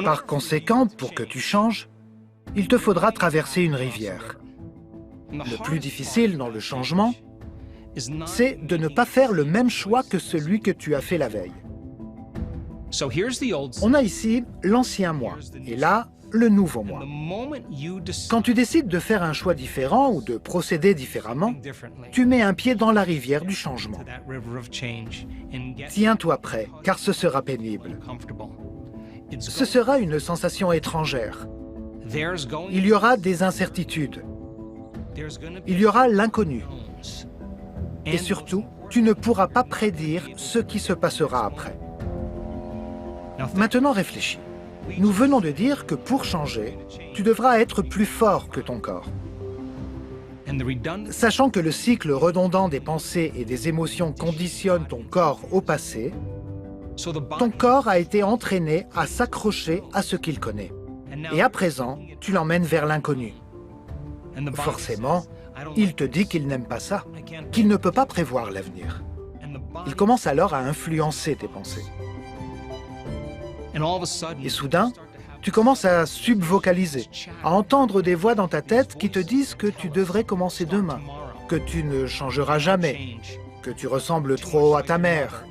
Par conséquent, pour que tu changes, il te faudra traverser une rivière. Le plus difficile dans le changement, c'est de ne pas faire le même choix que celui que tu as fait la veille. On a ici l'ancien moi, et là, le nouveau moi. Quand tu décides de faire un choix différent ou de procéder différemment, tu mets un pied dans la rivière du changement. Tiens-toi prêt, car ce sera pénible. Ce sera une sensation étrangère. Il y aura des incertitudes. Il y aura l'inconnu. Et surtout, tu ne pourras pas prédire ce qui se passera après. Maintenant, réfléchis. Nous venons de dire que pour changer, tu devras être plus fort que ton corps. Sachant que le cycle redondant des pensées et des émotions conditionne ton corps au passé, ton corps a été entraîné à s'accrocher à ce qu'il connaît. Et à présent, tu l'emmènes vers l'inconnu. Forcément, il te dit qu'il n'aime pas ça, qu'il ne peut pas prévoir l'avenir. Il commence alors à influencer tes pensées. Et soudain, tu commences à subvocaliser, à entendre des voix dans ta tête qui te disent que tu devrais commencer demain, que tu ne changeras jamais, que tu ressembles trop à ta mère,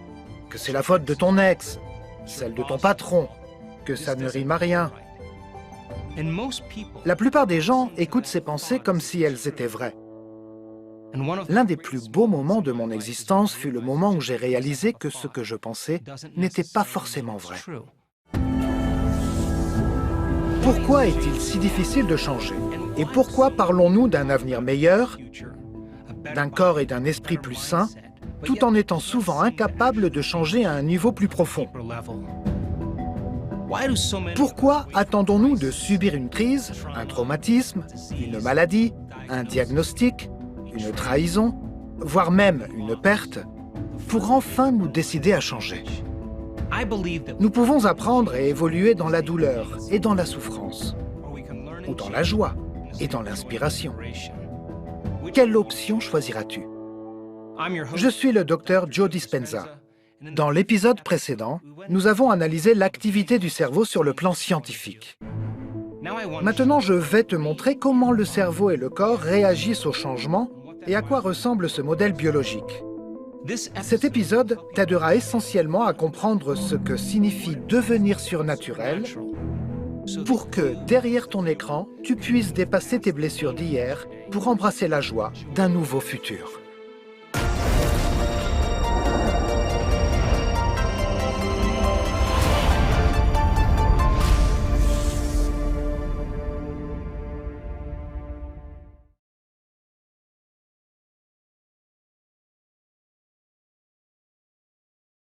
que c'est la faute de ton ex, celle de ton patron, que ça ne rime à rien. La plupart des gens écoutent ces pensées comme si elles étaient vraies. L'un des plus beaux moments de mon existence fut le moment où j'ai réalisé que ce que je pensais n'était pas forcément vrai. Pourquoi est-il si difficile de changer? Et pourquoi parlons-nous d'un avenir meilleur, d'un corps et d'un esprit plus sains, tout en étant souvent incapables de changer à un niveau plus profond? Pourquoi attendons-nous de subir une crise, un traumatisme, une maladie, un diagnostic, une trahison, voire même une perte, pour enfin nous décider à changer? Nous pouvons apprendre et évoluer dans la douleur et dans la souffrance, ou dans la joie et dans l'inspiration. Quelle option choisiras-tu? Je suis le docteur Joe Dispenza. Dans l'épisode précédent, nous avons analysé l'activité du cerveau sur le plan scientifique. Maintenant, je vais te montrer comment le cerveau et le corps réagissent au changement et à quoi ressemble ce modèle biologique. Cet épisode t'aidera essentiellement à comprendre ce que signifie devenir surnaturel pour que, derrière ton écran, tu puisses dépasser tes blessures d'hier pour embrasser la joie d'un nouveau futur.